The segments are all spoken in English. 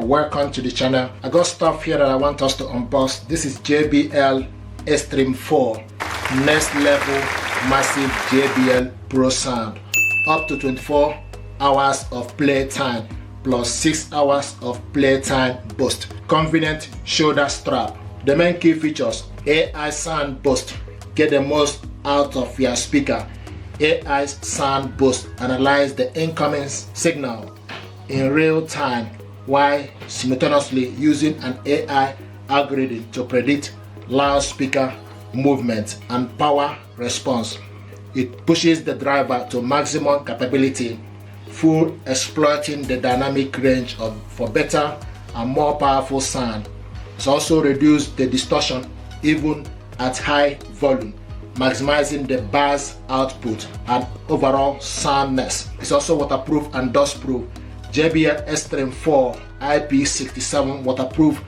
Welcome to the channel. I got stuff here that I want us to unbox. This is JBL Xtreme 4 next level massive JBL Pro Sound, up to 24 hours of playtime plus 6 hours of Playtime Boost. Convenient shoulder strap. The main key features: AI sound boost. Get the most out of your speaker. AI sound boost analyze the incoming signal in real time while simultaneously using an AI algorithm to predict loudspeaker movement and power response. It pushes the driver to maximum capability, full exploiting the dynamic range for better and more powerful sound. It also reduces the distortion even at high volume, maximizing the bass output and overall soundness. It's also waterproof and dustproof. JBL Xtreme 4 IP67 waterproof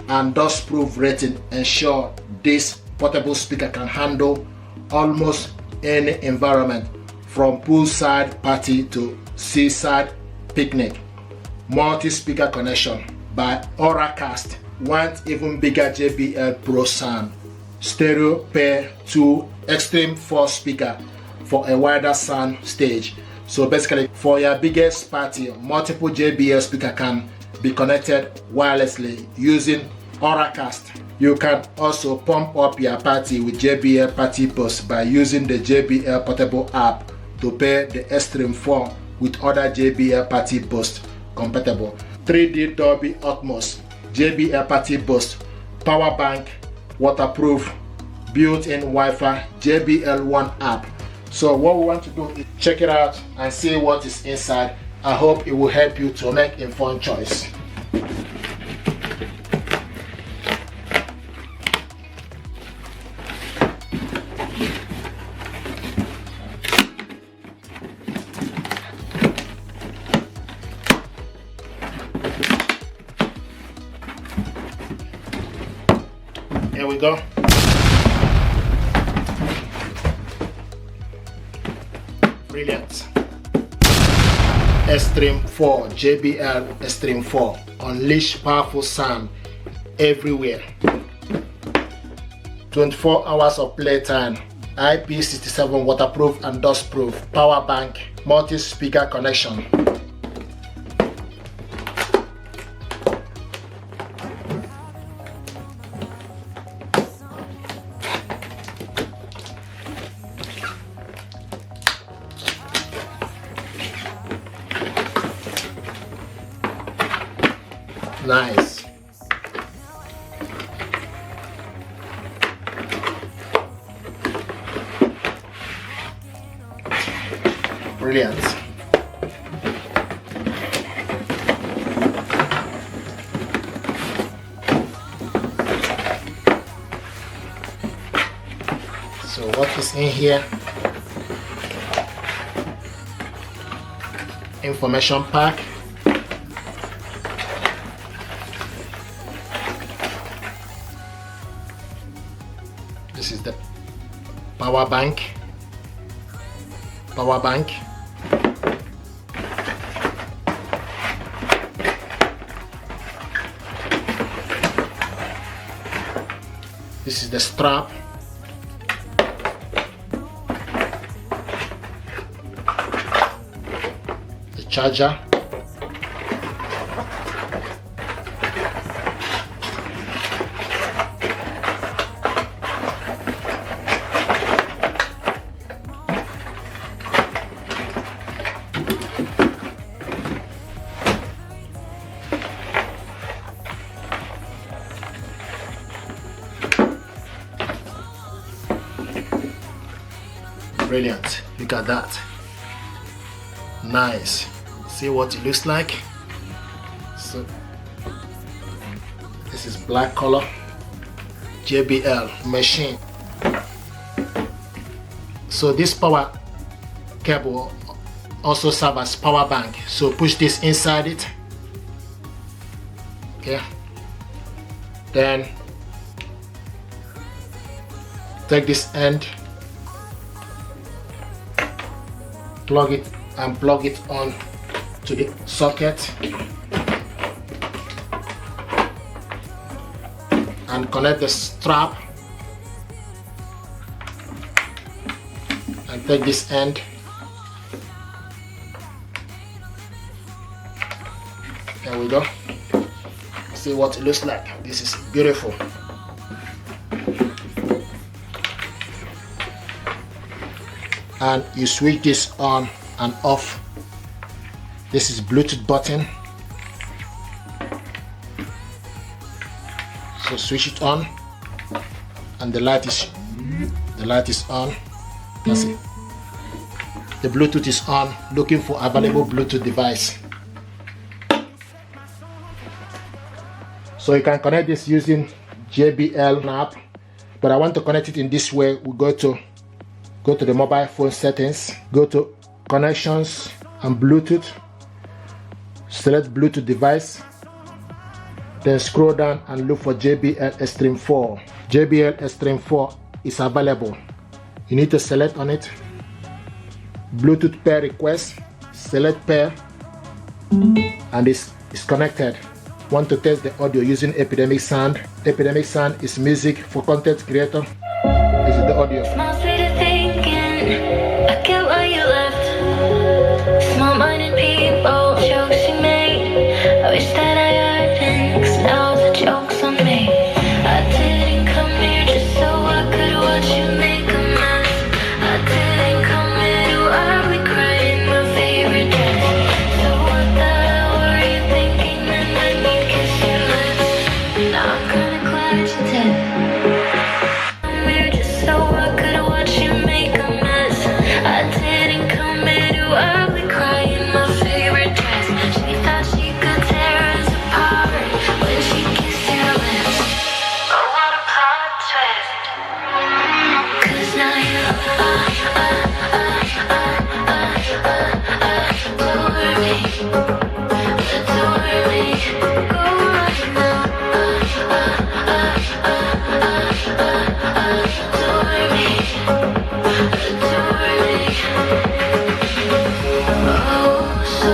and dustproof rating ensure this portable speaker can handle almost any environment, from poolside party to seaside picnic. Multi-speaker connection by Auracast. Want even bigger JBL Pro Sound. Stereo pair to Xtreme 4 speaker for a wider sound stage. So basically, for your biggest party, multiple JBL speaker can be connected wirelessly using Auracast. You can also pump up your party with JBL Party Boost by using the JBL Portable app to pair the Xtreme 4 with other JBL Party Boost compatible. 3D Dolby Atmos, JBL Party Boost, power bank, waterproof, built-in Wi-Fi, JBL One app. So what we want to do is check it out and see what is inside. I hope it will help you to make informed choice. Here we go. Brilliant. Xtreme 4, JBL Xtreme 4. Unleash powerful sound everywhere. 24 hours of playtime. IP67 waterproof and dustproof. Power bank. Multi-speaker connection. Nice. Brilliant. So what is in here? Information pack. This is the power bank. This is the strap. The charger. Brilliant. Look at that. Nice. See what it looks like. So this is black color. JBL machine. So this power cable also serves as power bank. So push this inside it. Okay. Then take this end, plug it and plug it on to the socket. and connect the strap and take this end. There we go. See what it looks like. This is beautiful. And you switch this on and off. This is Bluetooth button. So switch it on and the light is on. That's it. The Bluetooth is on. Looking for available Bluetooth device. So you can connect this using JBL app, but I want to connect it in this way. We go to the mobile phone settings, go to connections and Bluetooth, select Bluetooth device, then scroll down and look for JBL Xtreme 4. JBL Xtreme 4 is available. You need to select on it, Bluetooth pair request, select pair, and it's connected. Want to test the audio using Epidemic Sound. Epidemic Sound is music for content creator. This is the audio. Small sweet thinking, I get why you left. Small-minded people, jokes you made. I wish that I heard, 'cause now the joke's on me. I didn't come here just so I could watch you make a mess. I didn't come here to ugly cry in my favorite dress. So what the hell were you thinking that made me kiss your lips? Now I'm kinda glad you did. I'm here just so I could watch you make a mess. I didn't come here to ugly cry in my favorite dress. She thought she could tear us apart when she kissed your lips. Oh, what a plot twist. 'Cause now you adore me, adore me. Go on now, adore me, adore me. Oh, so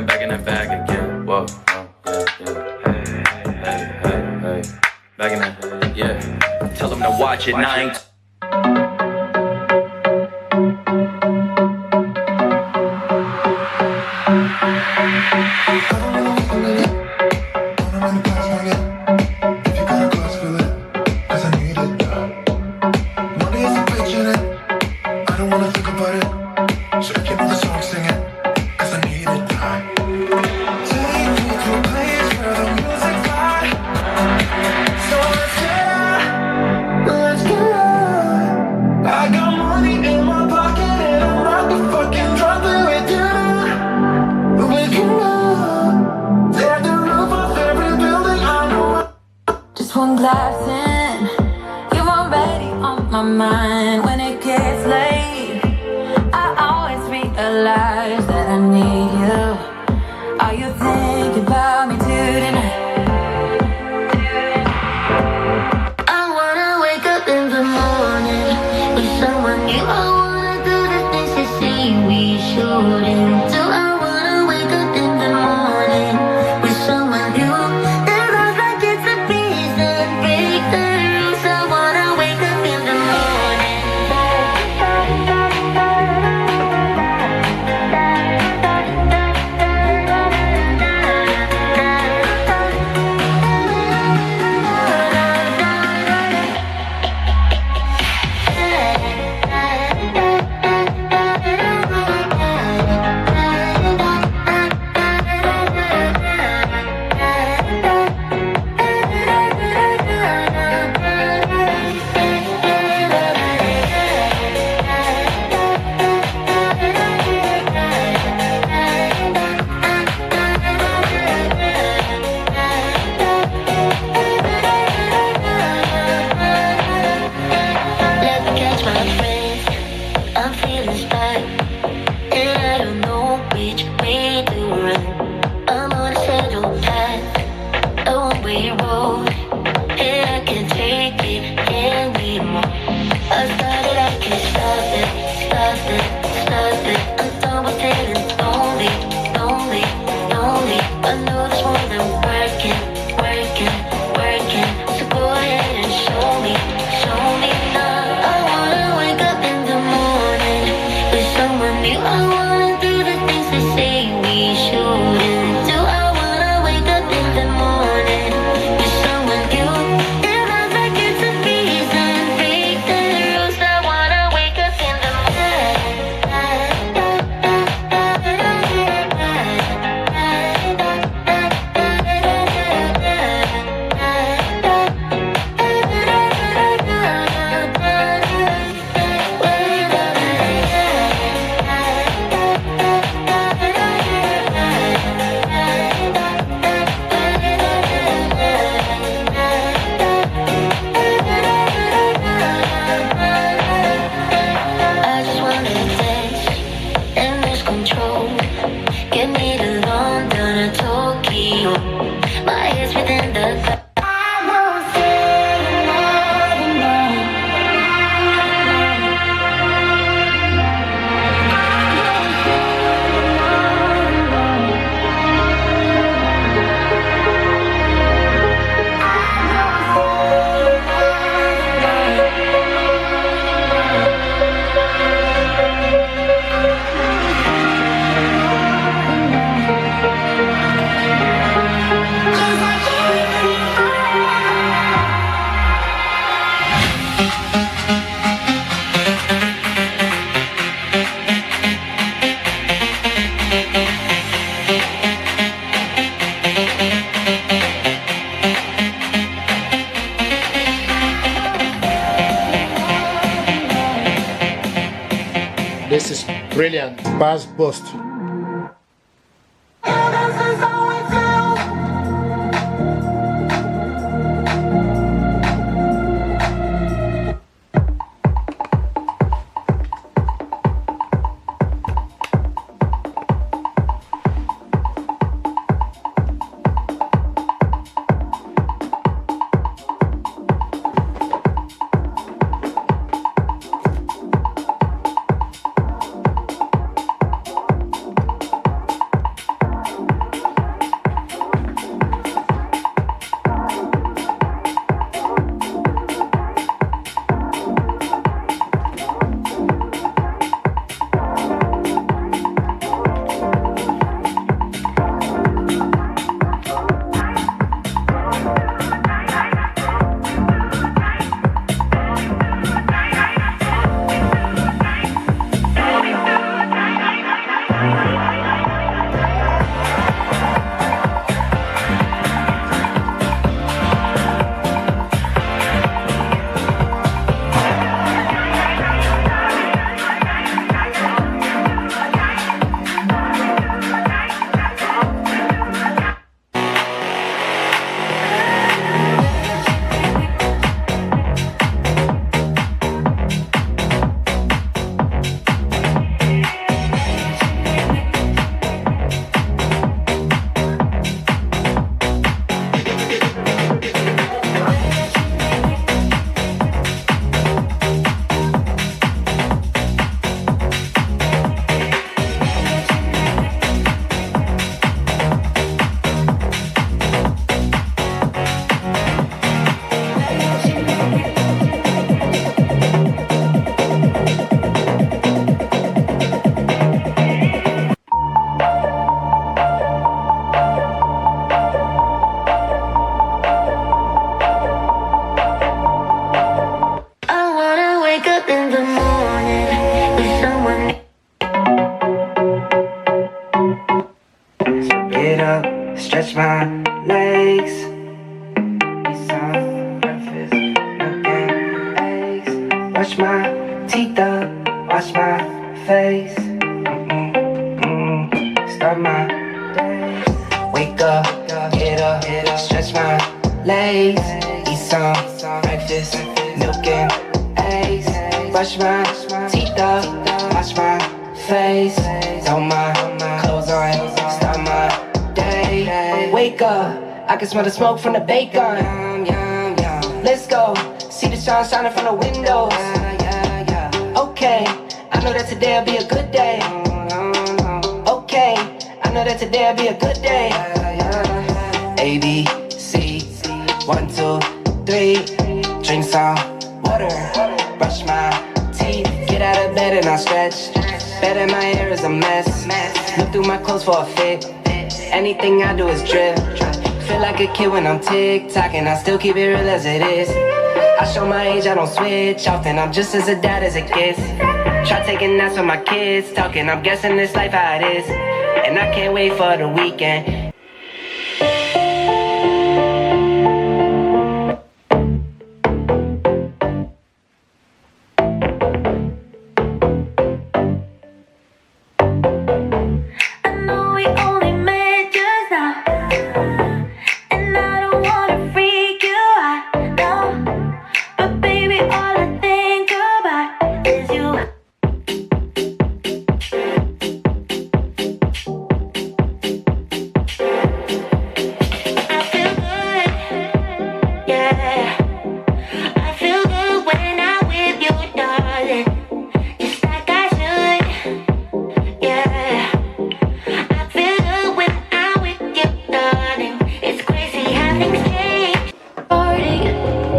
back in that bag again. Whoa, yeah. Hey. Back in that, yeah. Tell them to watch it, nine. one glass in mind when it gets late. I always realize that I need you. Are you thinking about me tonight? I wanna wake up in the morning with someone new. I wanna do the things they say we shouldn't do. I wanna wake up in the morning with someone new. It looks like it's a reason, break the rules. I wanna wake up in the morning. Let me catch my breath. I'm feeling stuck, and I don't know which way to run. I'm on a settled path, a one-way road, and I can't take it anymore. I started, I can't stop it, stop it, stop it. I'm done with feeling lonely, lonely, lonely. I know there's more than working, working, working. So go ahead and show me now. I wanna wake up in the morning with someone new. I wanna do the things they say we shouldn't do. I wanna wake up in the morning with someone new. It looks like it's a reason, break the rules. I wanna wake up in the I just wanna dance and lose control. Get me to London or Tokyo. My head's within the clouds. I won't stay another night. This is brilliant. Bass boost. my legs. Eat some breakfast, milk and eggs. Brush my teeth up, wash my face. Start my day. Wake up, get up, stretch my legs. Eat some breakfast, milk and eggs. Brush my teeth up, wash my face. Throw my clothes on, start my day. Wake up, I can smell the smoke from the bacon. Let's go, see the sun shining from the windows. Okay, I know that today'll be a good day. Okay, I know that today'll be a good day. A, B, C, 1, 2, 3. Drink some water, brush my teeth, get out of bed and I stretch. Bed in my hair is a mess. Look through my clothes for a fit. Anything I do is drip. Feel like a kid when I'm tick-tocking, I still keep it real as it is. I show my age, I don't switch often, I'm just as a dad as it gets. Try taking naps with my kids, talking, I'm guessing this life how it is. And I can't wait for the weekend. I know we only met just now, and I don't wanna freak you out, no. But baby, all I think about is you. I feel good, yeah. I feel good when I'm with you, darling. Just like I should, yeah. I feel good when I'm with you, darling. It's crazy how things change. Party,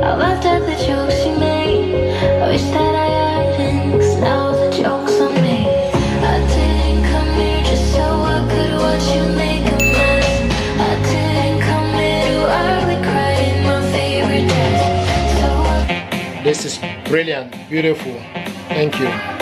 I laughed at the jokes you made. I wish that I hadn't, 'cause now the joke's on me. I didn't come here just so I could watch you make a mess. I didn't come here to ugly cry in my favorite dress. So This is brilliant, beautiful. Thank you.